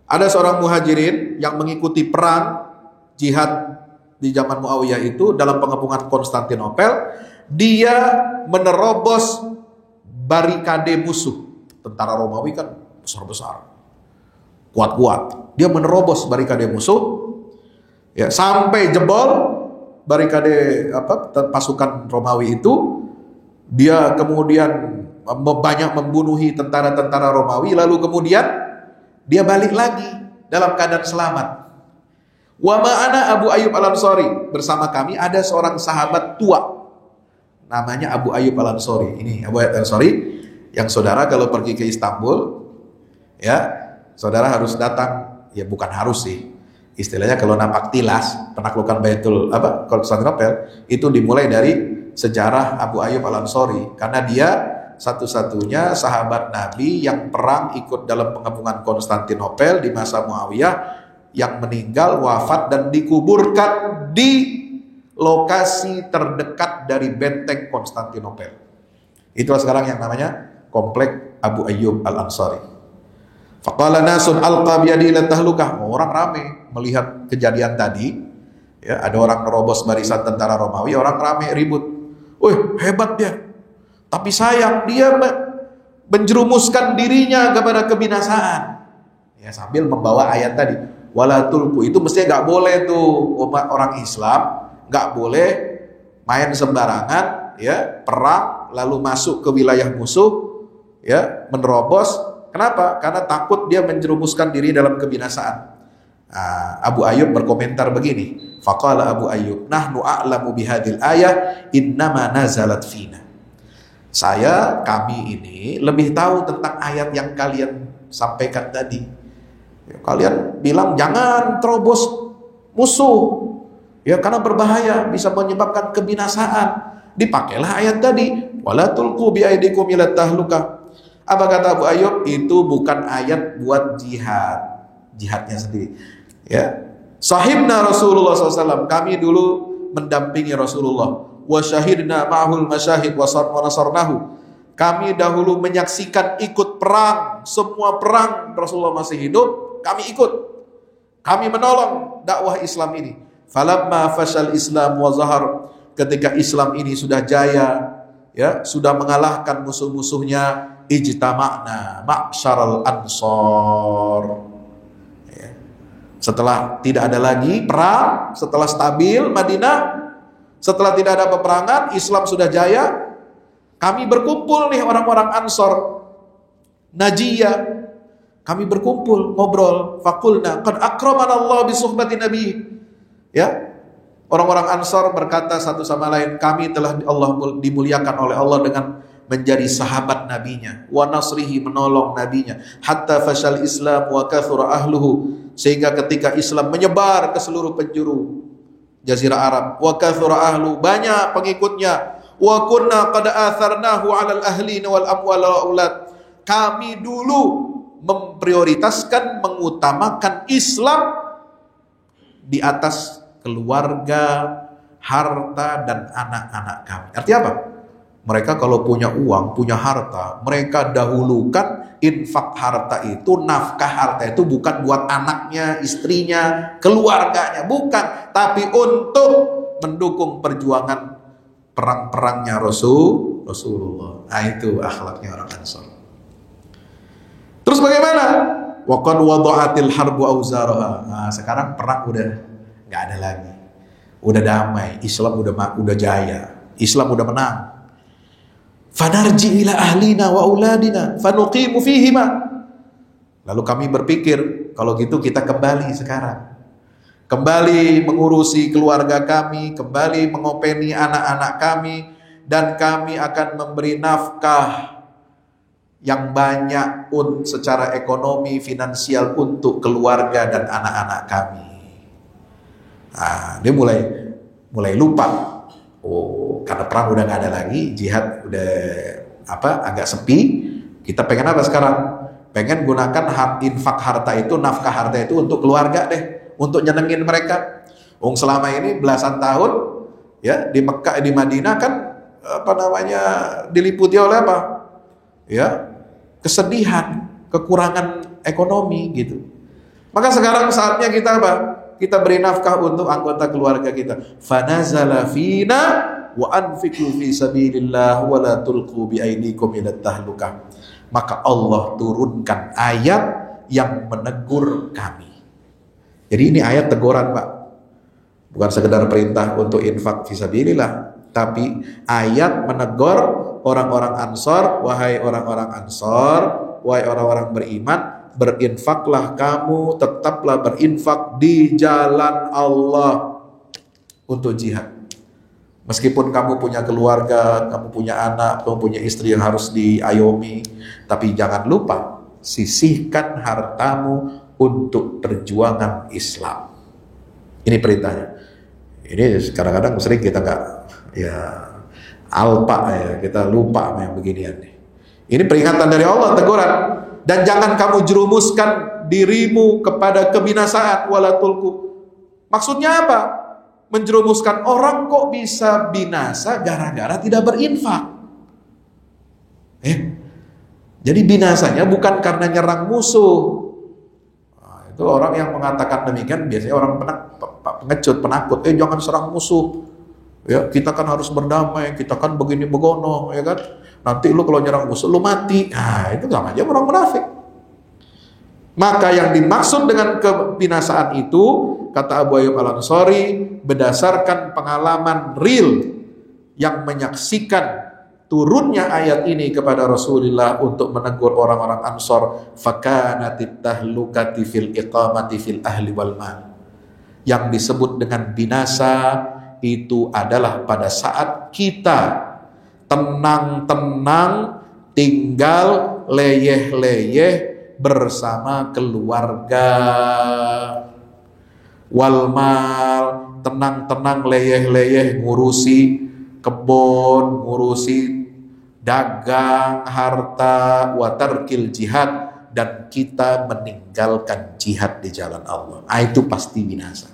ada seorang muhajirin yang mengikuti perang jihad di zaman Muawiyah itu dalam pengepungan Konstantinopel. Dia menerobos barikade musuh. Tentara Romawi kan besar-besar, kuat-kuat. Dia menerobos barikade musuh, ya, sampai jebol barikade pasukan Romawi itu. Dia kemudian banyak membunuhi tentara-tentara Romawi, lalu kemudian dia balik lagi dalam keadaan selamat. Wa ma'ana Abu Ayyub Al-Ansari, bersama kami ada seorang sahabat tua namanya Abu Ayyub Al-Ansari. Ini Abu Ayyub Al-Ansari yang saudara kalau pergi ke Istanbul, ya, saudara harus datang, ya bukan harus sih, istilahnya kalau napak tilas penaklukan Konstantinopel itu dimulai dari sejarah Abu Ayyub Al-Ansari, karena dia satu-satunya sahabat Nabi yang perang ikut dalam pengepungan Konstantinopel di masa Muawiyah, yang meninggal, wafat, dan dikuburkan di lokasi terdekat dari benteng Konstantinopel. Itulah sekarang yang namanya Komplek Abu Ayyub Al-Ansari. Faqala nasun alqa biyadi ila tahlukah. Orang ramai melihat kejadian tadi. Ya, ada orang nerobos barisan tentara Romawi, orang ramai ribut. Wih, hebat dia. Tapi sayang, dia menjerumuskan dirinya kepada kebinasaan. Ya, sambil membawa ayat tadi. Wala tulku, itu mestinya nggak boleh tuh umat orang Islam, nggak boleh main sembarangan, ya, perang lalu masuk ke wilayah musuh, ya, menerobos. Kenapa? Karena takut dia menjerumuskan diri dalam kebinasaan. Abu Ayyub berkomentar begini. Faqala Abu Ayyub, nahnu a'lamu bihadil ayah innama nazalat fina. Kami ini lebih tahu tentang ayat yang kalian sampaikan tadi. Kalian bilang jangan terobos musuh, ya, karena berbahaya, bisa menyebabkan kebinasaan. Dipakailah ayat tadi, wala tulqu bi aidikum ila tahlukah. Apa kata Abu Ayyub? Itu bukan ayat buat jihadnya sendiri. Ya, sahibna Rasulullah SAW, kami dulu mendampingi Rasulullah. Wa syahidna ma'hul masyahid wa nasarnahu. Kami dahulu menyaksikan ikut perang, semua perang Rasulullah masih hidup, kami ikut. Kami menolong dakwah Islam ini. Falamma fashal Islam wa zahar, ketika Islam ini sudah jaya, ya, sudah mengalahkan musuh-musuhnya, ijtama'na ma'syaral ansor. Ya. Setelah tidak ada lagi perang, setelah stabil Madinah, setelah tidak ada peperangan, Islam sudah jaya, kami berkumpul nih orang-orang Ansor, Najiyah. Kami berkumpul, ngobrol, faqulna qad akramanallahu bi suhbati nabi. Ya. Orang-orang Ansor berkata satu sama lain, kami telah dimuliakan oleh Allah dengan menjadi sahabat nabinya, wa nasrihi, menolong nabinya, hatta fashal Islam wa kathura ahluhu, sehingga ketika Islam menyebar ke seluruh penjuru Jazirah Arab, wa kathura ahlu, banyak pengikutnya, wa kunna qad atharnahu 'alal ahlina wal amwal wal aulad. Kami dulu memprioritaskan, mengutamakan Islam di atas keluarga, harta, dan anak-anak kami. Artinya apa? Mereka kalau punya uang, punya harta, mereka dahulukan infak harta itu, nafkah harta itu bukan buat anaknya, istrinya, keluarganya, bukan, tapi untuk mendukung perjuangan perang-perangnya Rasulullah. Nah, itu akhlaknya orang Ansor. Terus bagaimana? Wa qad wada'atil harbu auzaraha. Nah, sekarang perang udah nggak ada lagi. Udah damai, Islam udah jaya. Islam udah menang. Fanarji ila ahlina wa auladina fanuqimu fihima. Lalu kami berpikir, kalau gitu kita kembali sekarang. Kembali mengurusi keluarga kami, kembali mengopeni anak-anak kami, dan kami akan memberi nafkah, yang banyak secara ekonomi, finansial untuk keluarga dan anak-anak kami. Nah, dia mulai lupa. Oh, karena perang udah nggak ada lagi, jihad udah agak sepi. Kita pengen apa sekarang? Pengen gunakan infak harta itu, nafkah harta itu untuk keluarga deh, untuk nyenengin mereka. Selama ini belasan tahun ya di Mekah, di Madinah kan diliputi oleh apa? Ya, kesedihan, kekurangan ekonomi gitu. Maka sekarang saatnya kita apa? Kita beri nafkah untuk anggota keluarga kita. Fanazala fina wa anfiqu fi sabilillah wa la tulqu bi aydikum ila tahlukah. Maka Allah turunkan ayat yang menegur kami. Jadi ini ayat teguran, Pak. Bukan sekedar perintah untuk infak fi sabilillah, tapi ayat menegur orang-orang Ansor, wahai orang-orang Ansor, wahai orang-orang beriman, berinfaklah kamu, tetaplah berinfak di jalan Allah untuk jihad. Meskipun kamu punya keluarga, kamu punya anak, kamu punya istri yang harus diayomi, tapi jangan lupa sisihkan hartamu untuk perjuangan Islam. Ini perintahnya. Ini kadang-kadang sering kita nggak kita lupa sama yang beginian nih. Ini peringatan dari Allah, teguran. Dan jangan kamu jerumuskan dirimu kepada kebinasaan, wala tulku. Maksudnya apa? Menjerumuskan orang kok bisa binasa gara-gara tidak berinfak. Jadi binasanya bukan karena nyerang musuh. Nah, itu orang yang mengatakan demikian biasanya orang pengecut, penakut. Jangan serang musuh. Ya, kita kan harus berdamai, kita kan begini begono, ya kan? Nanti lu kalau nyerang musuh lu mati. Nah, itu sama aja orang munafik. Maka yang dimaksud dengan kebinasaan itu, kata Abu Ayyub Al-Ansari, berdasarkan pengalaman real yang menyaksikan turunnya ayat ini kepada Rasulullah untuk menegur orang-orang Ansor, fakanatit tahlukati fil iqamati fil ahli wal mal. Yang disebut dengan binasa itu adalah pada saat kita tenang-tenang tinggal leyeh-leyeh bersama keluarga, walmal, tenang-tenang leyeh-leyeh ngurusi kebun, ngurusi dagang, harta, watarkil jihad, dan kita meninggalkan jihad di jalan Allah. Itu pasti binasa.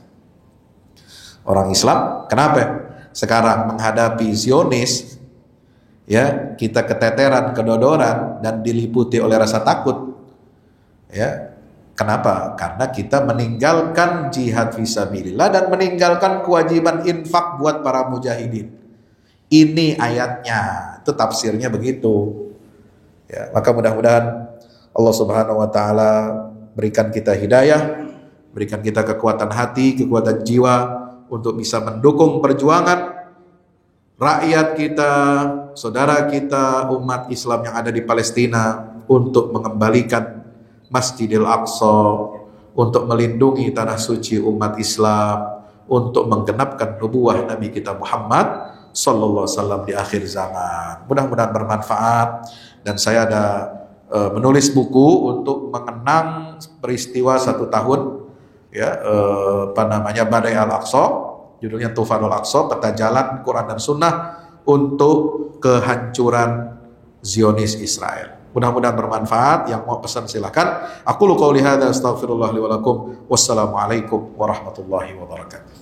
Orang Islam kenapa sekarang menghadapi Zionis, ya, kita keteteran, kedodoran, dan diliputi oleh rasa takut. Ya, kenapa? Karena kita meninggalkan jihad fisabilillah dan meninggalkan kewajiban infak buat para mujahidin. Ini ayatnya, itu tafsirnya begitu. Ya, maka mudah-mudahan Allah Subhanahu wa taala berikan kita hidayah, berikan kita kekuatan hati, kekuatan jiwa untuk bisa mendukung perjuangan rakyat kita, saudara kita, umat Islam yang ada di Palestina untuk mengembalikan Masjidil Aqsa, untuk melindungi tanah suci umat Islam, untuk menggenapkan nubuah Nabi kita Muhammad sallallahu alaihi wasallam di akhir zaman. Mudah-mudahan bermanfaat, dan saya ada menulis buku untuk mengenang peristiwa 1 tahun ya Badai Al-Aqsa, judulnya Tufanul Aqsa, peta jalan Quran dan Sunnah untuk kehancuran Zionis Israel. Mudah-mudahan bermanfaat. Yang mau pesan silakan. Aqulu qouli hadza astaghfirullah li wa lakum. Wassalamualaikum warahmatullahi wabarakatuh.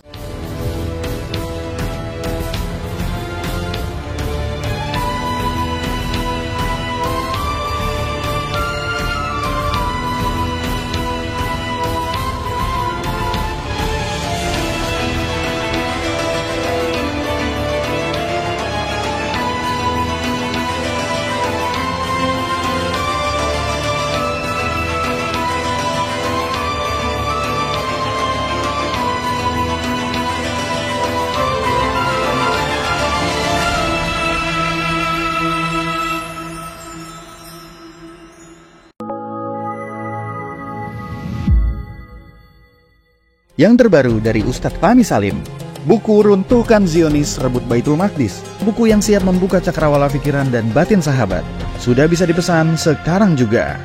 Yang terbaru dari Ustadz Fahmi Salim, Buku Runtuhkan Zionis Rebut Baitul Maqdis, buku yang siap membuka cakrawala pikiran dan batin sahabat, sudah bisa dipesan sekarang juga.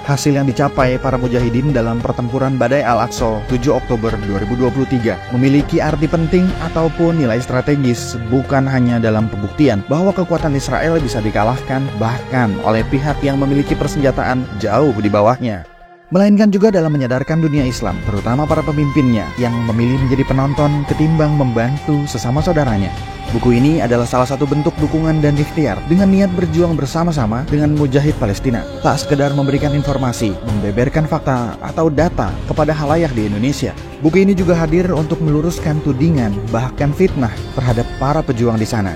Hasil yang dicapai para mujahidin dalam pertempuran Badai Al-Aqsa 7 Oktober 2023 memiliki arti penting ataupun nilai strategis, bukan hanya dalam pembuktian bahwa kekuatan Israel bisa dikalahkan bahkan oleh pihak yang memiliki persenjataan jauh di bawahnya, melainkan juga dalam menyadarkan dunia Islam, terutama para pemimpinnya yang memilih menjadi penonton ketimbang membantu sesama saudaranya. Buku ini adalah salah satu bentuk dukungan dan ikhtiar dengan niat berjuang bersama-sama dengan mujahid Palestina. Tak sekedar memberikan informasi, membeberkan fakta atau data kepada halayak di Indonesia. Buku ini juga hadir untuk meluruskan tudingan bahkan fitnah terhadap para pejuang di sana.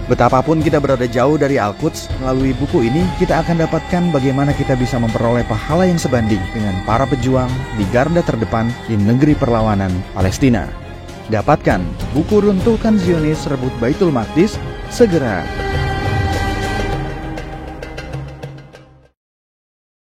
Betapapun kita berada jauh dari Al-Quds, melalui buku ini kita akan dapatkan bagaimana kita bisa memperoleh pahala yang sebanding dengan para pejuang di garda terdepan di negeri perlawanan Palestina. Dapatkan buku Runtuhkan Zionis Rebut Baitul Maqdis segera.